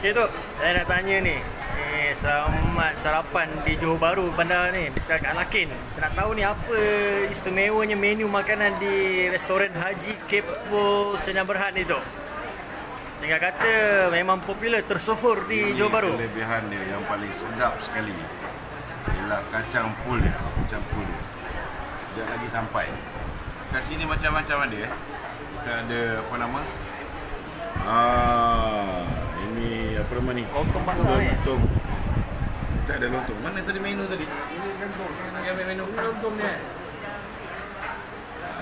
Okay tu, saya nak tanya ni. Selamat sarapan di Johor Bahru bandar ni, dekat Lakin. Saya nak tahu ni apa istimewanya menu makanan di restoran Haji Kepo Sdn Bhd ni tu. Tinggal kata memang popular, tersohor di Johor Bahru. Kelebihan dia yang paling sedap sekali ialah kacang pul dia. Kacang pul dia sekejap lagi sampai. Kat sini macam-macam ada Kita ada apa nama, ini apa nama ni, Lontong basah ni. Lontong. Kita ada lontong. Mana tadi menu tadi? Ini lontong. Nak ambil menu. Ini lontong ni.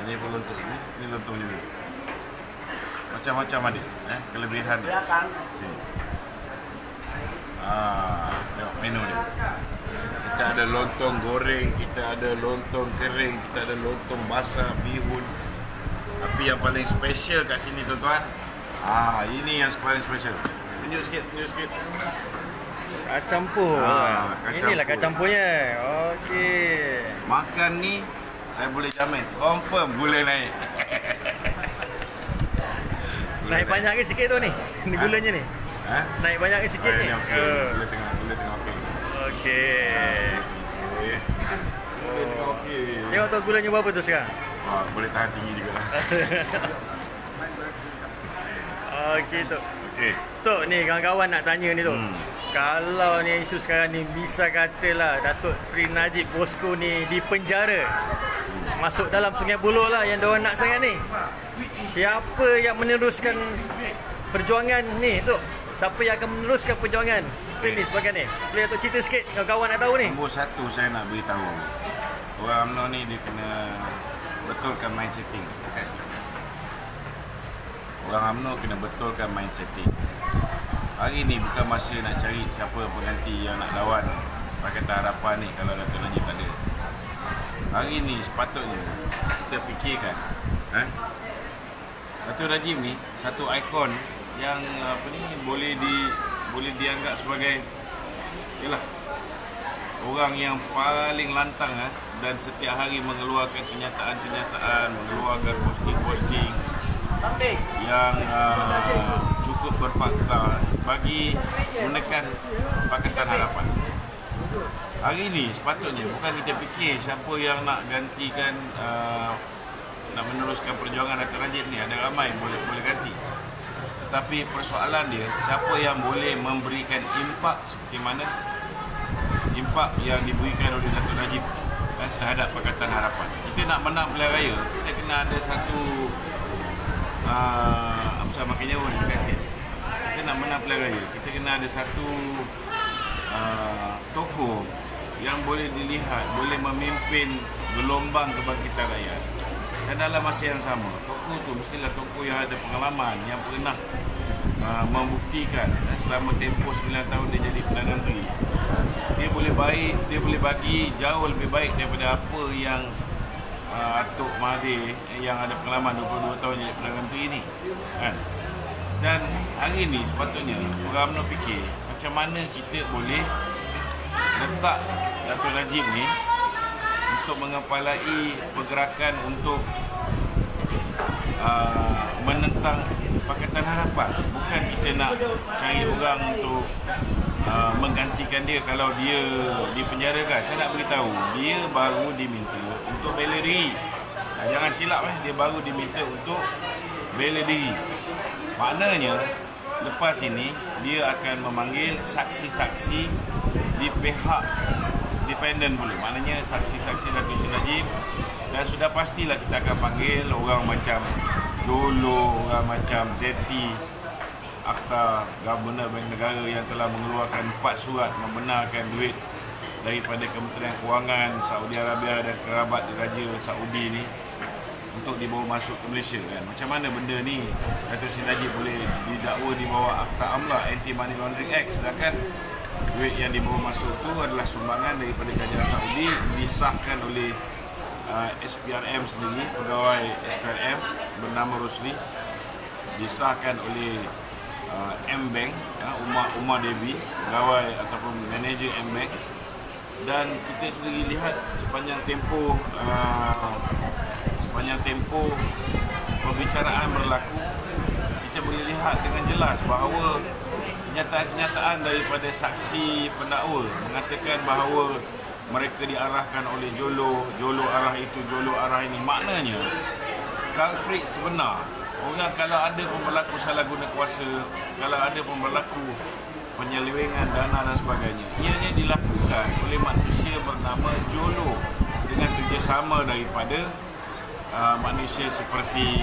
Ini pun lontong ni. Ini lontong juga. Macam-macam ada. Kelebihan dia. Tengok menu dia. Kita ada lontong goreng, kita ada lontong kering, kita ada lontong basah, bihun. Tapi yang paling special kat sini tuan-tuan, ini yang paling special. Tunjuk sikit, tunjuk sikit. Kacang pul. Inilah kacang pulnya. Okey. Makan ni saya boleh jamin confirm gula naik. Naik banyak ke sikit tu ni? Ni gulanya ni. Naik banyak ke sikit ni? Gula tengah okey. Okey. Gula tengah okey. Tengok tu gulanya berapa tu sekarang? Boleh tahan tinggi juga lah. Okey tu. Okey. Tu ni kawan-kawan nak tanya ni tu. Kalau ni isu sekarang ni bisa katalah Datuk Seri Najib Bosco ni dipenjara, masuk dalam Sungai Buloh lah yang diorang nak sangat ni. Siapa yang meneruskan perjuangan ni tu? Siapa yang akan meneruskan perjuangan ni sebagai ni? Boleh Datuk cerita sikit, kawan-kawan nak tahu ni. Nombor satu saya nak beritahu, orang UMNO ni dia kena betulkan mindsetting dekat sini. Orang UMNO kena betulkan mindsetting. Hari ni bukan masa nak cari siapa pengganti yang nak lawan Pakatan Harapan ni kalau Datuk Najib tak ada. Hari ni sepatutnya kita fikirkan, Datuk Najib ni satu ikon yang boleh dianggap sebagai orang yang paling lantang dan setiap hari mengeluarkan kenyataan-kenyataan, mengeluarkan posting-posting yang cukup berfakta bagi menekan Pakatan Harapan. Hari ini sepatutnya bukan kita fikir siapa yang nak gantikan, nak meneruskan perjuangan Datuk Najib ni. Ada ramai boleh ganti. Tapi persoalan dia, siapa yang boleh memberikan impak seperti mana impak yang diberikan oleh Datuk Najib terhadap Pakatan Harapan. Kita nak menang pilihan raya, kita kena ada satu makin jauh ni sikit. Kita nak menang pilihan raya, kita kena ada satu tokoh yang boleh dilihat, boleh memimpin gelombang kebangkitan rakyat. Dan dalam masa yang sama, tokoh tu mestilah tokoh yang ada pengalaman, yang pernah membuktikan selama tempoh 9 tahun dia jadi Perdana Menteri. Dia boleh bagi jauh lebih baik daripada apa yang Datuk Mahathir yang ada pengalaman 22 tahun jadi Perdana Menteri ni, kan? Dan hari ni sepatutnya orang UMNO fikir macam mana kita boleh letak Datuk Najib ni untuk mengepalai pergerakan untuk menentang Pakatan Harapan. Bukan kita nak cari orang untuk menggantikan dia kalau dia dipenjarakan. Saya nak beritahu, dia baru diminta untuk bela diri. Jangan silap, dia baru diminta untuk bela diri. Maknanya lepas ini dia akan memanggil saksi-saksi di pihak defendant pula. Maknanya saksi-saksi Datuk Seri Najib. Dan sudah pastilah kita akan panggil orang macam Jolo, orang macam Zeti, Akta Governor Bank Negara yang telah mengeluarkan 4 surat membenarkan duit daripada Kementerian Kewangan Saudi Arabia dan kerabat Raja Saudi ni untuk dibawa masuk ke Malaysia, kan? Macam mana benda ni Datuk Seri Najib boleh didakwa di bawah Akta AMLA, Anti Money Laundering Act, sedangkan duit yang dibawa masuk tu adalah sumbangan daripada kerajaan Saudi, disahkan oleh SPRM sendiri, pegawai SPRM bernama Rosli, disahkan oleh M-Bank, Umar Devi, pegawai ataupun manager M-Bank. Dan kita sendiri lihat sepanjang tempoh perbicaraan berlaku, kita boleh lihat dengan jelas bahawa kenyataan daripada saksi pendakwa mengatakan bahawa mereka diarahkan oleh Jolo arah itu, Jolo arah ini. Maknanya culprit sebenar, orang kalau ada pun berlaku salah guna kuasa, kalau ada pun berlaku penyelewengan dana dan sebagainya, ianya dilakukan oleh manusia bernama Jolo dengan kerjasama daripada manusia seperti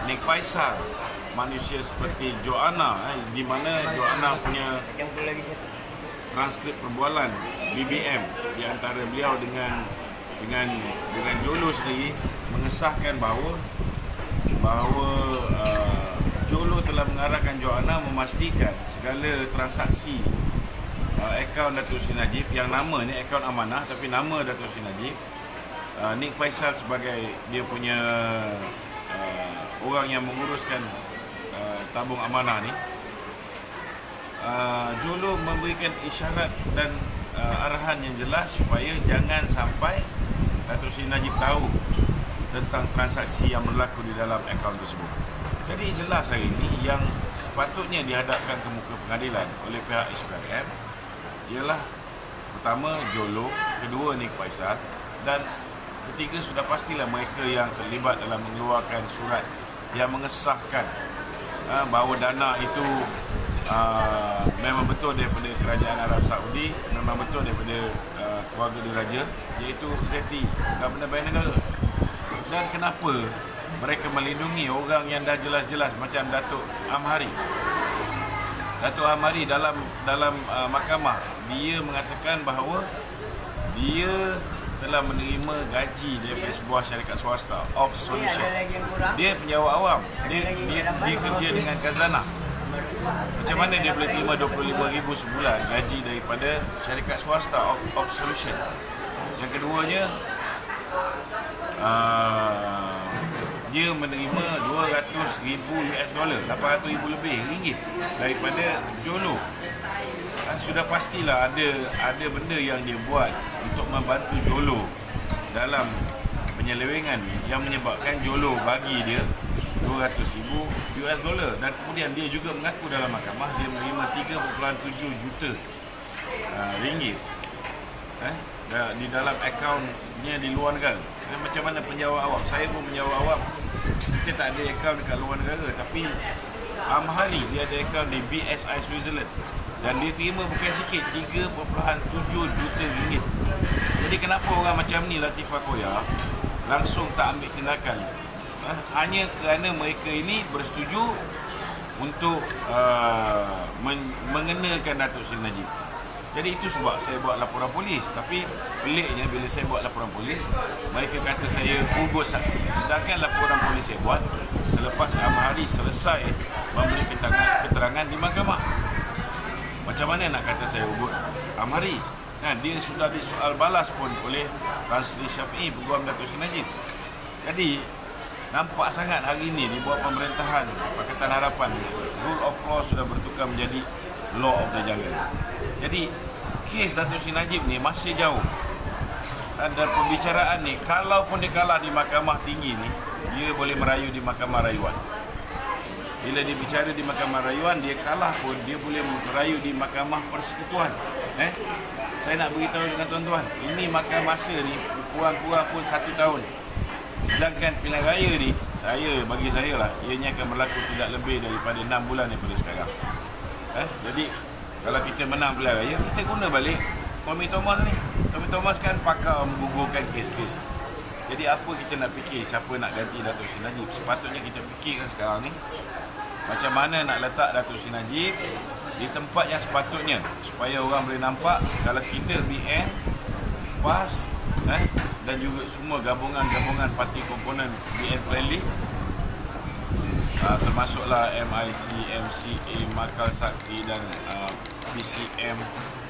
Nick Faisal, manusia seperti Joanna, di mana Joanna punya transkrip perbualan BBM di antara beliau dengan Jolo sendiri mengesahkan bahawa Jolo telah mengarahkan Joanna memastikan segala transaksi akaun Datuk Seri Najib, yang nama ni akaun amanah tapi nama Datuk Seri Najib, Nick Faisal sebagai dia punya orang yang menguruskan tabung amanah ni. Jolo memberikan isyarat dan arahan yang jelas supaya jangan sampai Datuk Seri Najib tahu tentang transaksi yang berlaku di dalam akaun tersebut. Jadi jelas hari ini yang sepatutnya dihadapkan ke muka pengadilan oleh pihak SPRM ialah pertama Jolo, kedua Nick Faisal, dan ketiga sudah pastilah mereka yang terlibat dalam mengeluarkan surat yang mengesahkan bahawa dana itu memang betul daripada kerajaan Arab Saudi, memang betul daripada keluarga diraja, iaitu ZT, Gabungan Bayan Negara. Dan kenapa mereka melindungi orang yang dah jelas-jelas macam Datuk Amhari. Datuk Amhari dalam mahkamah, dia mengatakan bahawa dia telah menerima gaji daripada sebuah syarikat swasta, Ops Solution. Dia penjawat awam. Dia kerja dengan Khazanah. Macam mana dia boleh terima 25,000 sebulan gaji daripada syarikat swasta, Ops Solution? Yang keduanya, dia menerima 200,000 US dollar, 800,000 lebih ringgit daripada Jolo. Sudah pastilah ada benda yang dia buat untuk membantu Jolo dalam penyelewengan yang menyebabkan Jolo bagi dia 200,000 US dollar. Dan kemudian dia juga mengaku dalam mahkamah dia menerima 3.7 juta ringgit di dalam akaunnya di luar negara. Macam mana penjawat awam? Saya pun penjawat awam. Kita tak ada akaun dekat luar negara, tapi Amhari dia ada akaun di BSI Switzerland dan dia terima bukan sikit 3.7 juta ringgit. Jadi kenapa orang macam ni, Latifah Koya, langsung tak ambil tindakan? Hanya kerana mereka ini bersetuju untuk mengenakan Datuk Seri Najib. Jadi itu sebab saya buat laporan polis. Tapi peliknya bila saya buat laporan polis, mereka kata saya ugut saksi. Sedangkan laporan polis saya buat selepas Amhari selesai memberi keterangan di mahkamah. Macam mana nak kata saya ugut Amhari? Dia sudah disoal balas pun oleh Tan Sri Syafiee, Peguam Datuk Seri Najib. Jadi nampak sangat hari ini di bawah pemerintahan Pakatan Harapan, rule of law sudah bertukar menjadi law of the jungle. Jadi kes Datuk Seri Najib ni masih jauh. Dan pembicaraan ni, kalau pun dia kalah di mahkamah tinggi ni, dia boleh merayu di mahkamah rayuan. Bila dia bicara di mahkamah rayuan, dia kalah pun dia boleh merayu di mahkamah persekutuan. Saya nak beritahu dengan tuan-tuan, ini makan masa ni kurang-kurang pun 1 tahun. Sedangkan pilihan raya ni, bagi saya lah, ianya akan berlaku tidak lebih daripada 6 bulan daripada sekarang. Jadi kalau kita menang pilihan raya, kita guna balik Tommy Thomas ni. Tommy Thomas kan pakar menggugurkan kes-kes. Jadi apa kita nak fikir siapa nak ganti Datuk Seri Najib? Sepatutnya kita fikirkan sekarang ni macam mana nak letak Datuk Seri Najib di tempat yang sepatutnya, supaya orang boleh nampak kalau kita BN, PAS dan juga semua gabungan parti komponen BN friendly, termasuklah MIC, MCA, Makal Sakti dan PCM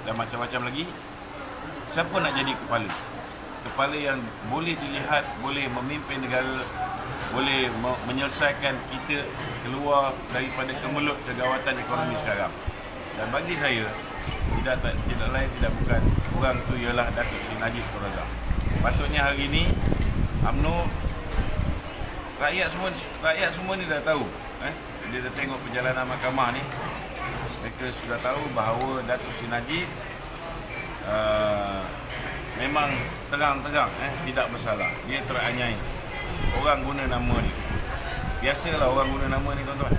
dan macam-macam lagi. Siapa nak jadi kepala yang boleh dilihat, boleh memimpin negara, boleh menyelesaikan kita keluar daripada kemelut kegawatan ekonomi sekarang. Dan bagi saya, tidak lain tidak bukan, orang tu ialah Datuk Seri Najib Tun Razak. Patutnya hari ini UMNO rakyat semua ni dah tahu. Dia dah tengok perjalanan mahkamah ni. Mereka sudah tahu bahawa Datuk Seri Najib memang terang-terang tidak bersalah. Dia teraniaya. Orang guna nama dia. Biasalah orang guna nama ni, tuan-tuan.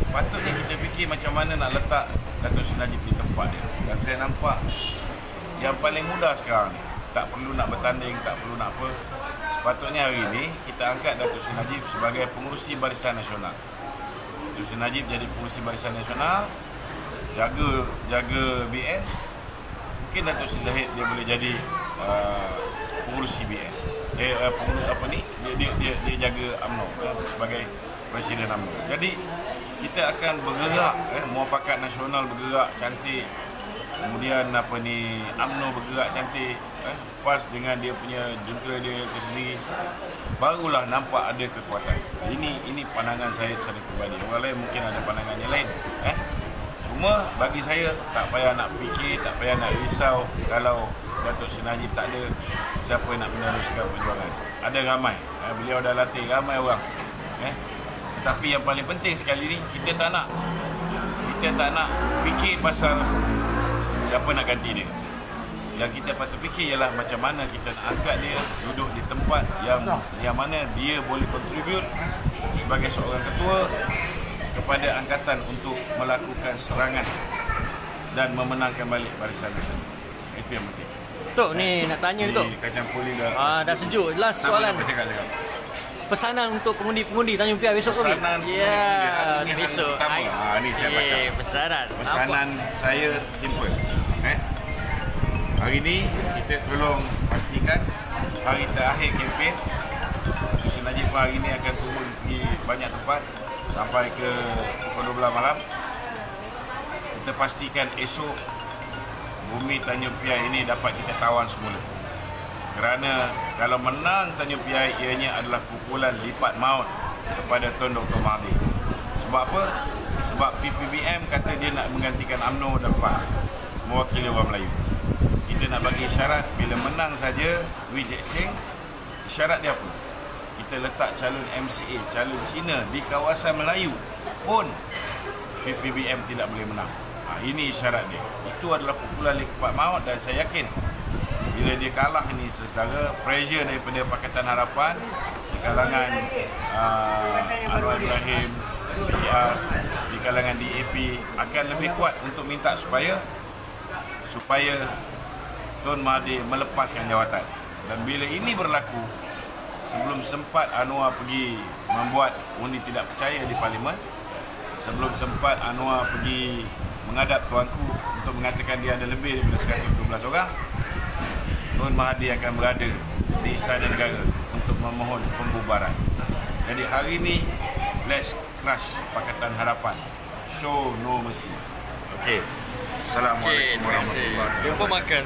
Patutnya kita fikir macam mana nak letak Datuk Seri Najib di tempat dia. Dan saya nampak yang paling mudah sekarang ni, tak perlu nak bertanding, tak perlu nak apa. Sepatutnya hari ini kita angkat Datuk Seri Najib sebagai pengurusi Barisan Nasional. Datuk Seri Najib jadi pengurusi Barisan Nasional, jaga BN. Mungkin Datuk Seri Zahid dia boleh jadi pengurusi BN. Dia jaga UMNO sebagai Presiden UMNO. Jadi kita akan bergerak, Muafakat Nasional bergerak cantik. Kemudian UMNO bergerak cantik, PAS dengan dia punya jentera dia itu sendiri, barulah nampak ada kekuatan. Ini pandangan saya secara peribadi. Orang lain mungkin ada pandangan yang lain. Cuma bagi saya tak payah nak fikir, tak payah nak risau kalau Datuk Seri Najib tak ada, siapa yang nak meneruskan perjuangan. Ada ramai, beliau dah latih ramai orang. Tetapi yang paling penting sekali ni, kita tak nak fikir pasal siapa nak ganti dia. Yang kita patut fikir ialah macam mana kita nak angkat dia duduk di tempat yang mana dia boleh kontribut sebagai seorang ketua kepada angkatan untuk melakukan serangan dan memenangkan balik Barisan Nasional. Itu yang penting. Tok, ni nak tanya ni, Tok. Kacang poli dah sejuk. Last soalan. Pesanan untuk pengundi-pengundi Tanjung Piai besok ke? Pesanan pengundi besok. Ni saya baca. Pesanan saya simple. Hari ni kita tolong pastikan hari terakhir kempen. Datuk Seri Najib hari ni akan turun di banyak tempat sampai ke pukul 12 malam. Kita pastikan esok bumi Tanjung Piai ini dapat kita tawan semula. Kerana kalau menang Tanjung Piai, ianya adalah pukulan lipat maut kepada Tun Dr. Mahathir. Sebab apa? Sebab PPBM kata dia nak menggantikan UMNO dan PAS, mewakili orang Melayu. Kita nak bagi isyarat bila menang saja Wee Jack Singh, isyarat dia apa? Kita letak calon MCA, calon Cina di kawasan Melayu pun PPBM tidak boleh menang. Ini isyarat dia. Itu adalah pukulan lipat maut dan saya yakin bila dia kalah ini, saudara, pressure daripada Pakatan Harapan di kalangan Anwar Ibrahim, PR, di kalangan DAP akan lebih kuat untuk minta supaya Tun Mahathir melepaskan jawatan. Dan bila ini berlaku, sebelum sempat Anwar pergi membuat undi tidak percaya di Parlimen, sebelum sempat Anwar pergi menghadap Tuanku untuk mengatakan dia ada lebih daripada 112 orang, Tun Mahathir akan berada di Istana Negara untuk memohon pembubaran. Jadi hari ini, let's crush Pakatan Harapan. Show no mercy. Okey. Assalamualaikum warahmatullahi wabarakatuh. Jumpa makan.